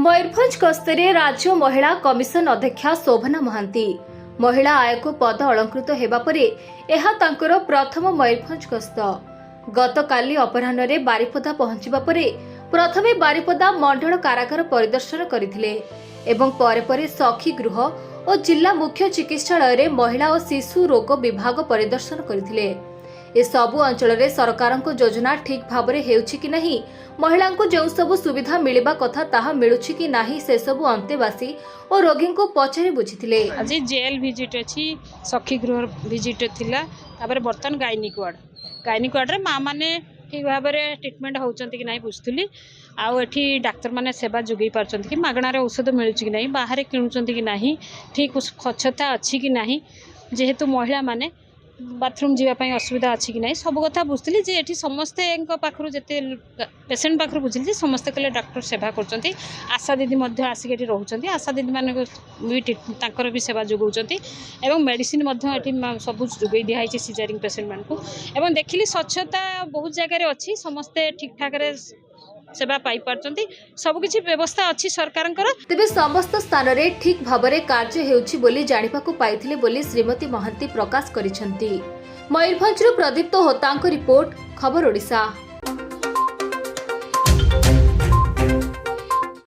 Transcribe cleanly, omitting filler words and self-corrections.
मयूरभंज गस्तरे राज्य महिला कमिशन अध्यक्षा शोभना महांती महिला आयोग पद अलंकृत हेबा परे एहा तांकर प्रथम मयूरभंज गस्त। गतकाली अपराह्न बारिपदा पहुंचीबा परे प्रथमे बारिपदा मंडल कारागार परिदर्शन करथिले एवं परे परे सखी गृह और जिला मुख्य चिकित्सालय रे महिला और शिशु रोग विभाग परिदर्शन करथिले। ए सबु अंचल रे सरकार को योजना ठीक भाव रे हेउछि कि नहीं, महिला को जो सब सुविधा मिलवा कथा ताहा मिलुछि कि नहीं, से सबु अंतेवासी और रोगी को पचारि बुझिथिले। आज जेल विजिट अछि, सखी गृह विजिट थिला, तापर बर्तन गायनिक वार्ड रे माँ माने ठीक भाव में ट्रिटमेंट होउचंती कि नहीं बुझुली। आउ एठी डाक्तर माने सेवा जोगई पारचंती कि मागणार औषध मिलुछि कि नहीं, बाहर किणुचंती कि नहीं, ठीक स्वच्छता अच्छी कि नहीं, जेहेतु महिला माने बाथरूम जीवाई असुविधा अच्छी कि नहीं, सब कथा बुझी जे एठी समस्ते पाखरु जेते पेसेंट पाखरु बुझिली समस्ते कहले डॉक्टर सेवा करचंती। आशा दीदी मध्य आसिक एठी रहउचंती, आशा दीदी माने भी तांकर भी सेवा जोगउचंती एवं मेडिसिन मध्य एठी सब जोगई दिया है सिजरिंग पेसेंट मान को। एवं देखिली स्वच्छता बहुत जगह अच्छी, समस्ते ठीक ठाक रे सेवा पाई पारचंती, सब किछि व्यवस्था अच्छी सरकारंकर। तेबे समस्त स्थान रे ठीक भाबरे कार्य हेउछि बोली जानिबाकू पाइथिले बोली श्रीमती महांती प्रकाश करिसंती। मयूरभंजरु प्रदीप्त होतांक रिपोर्ट, खबर ओडिशा।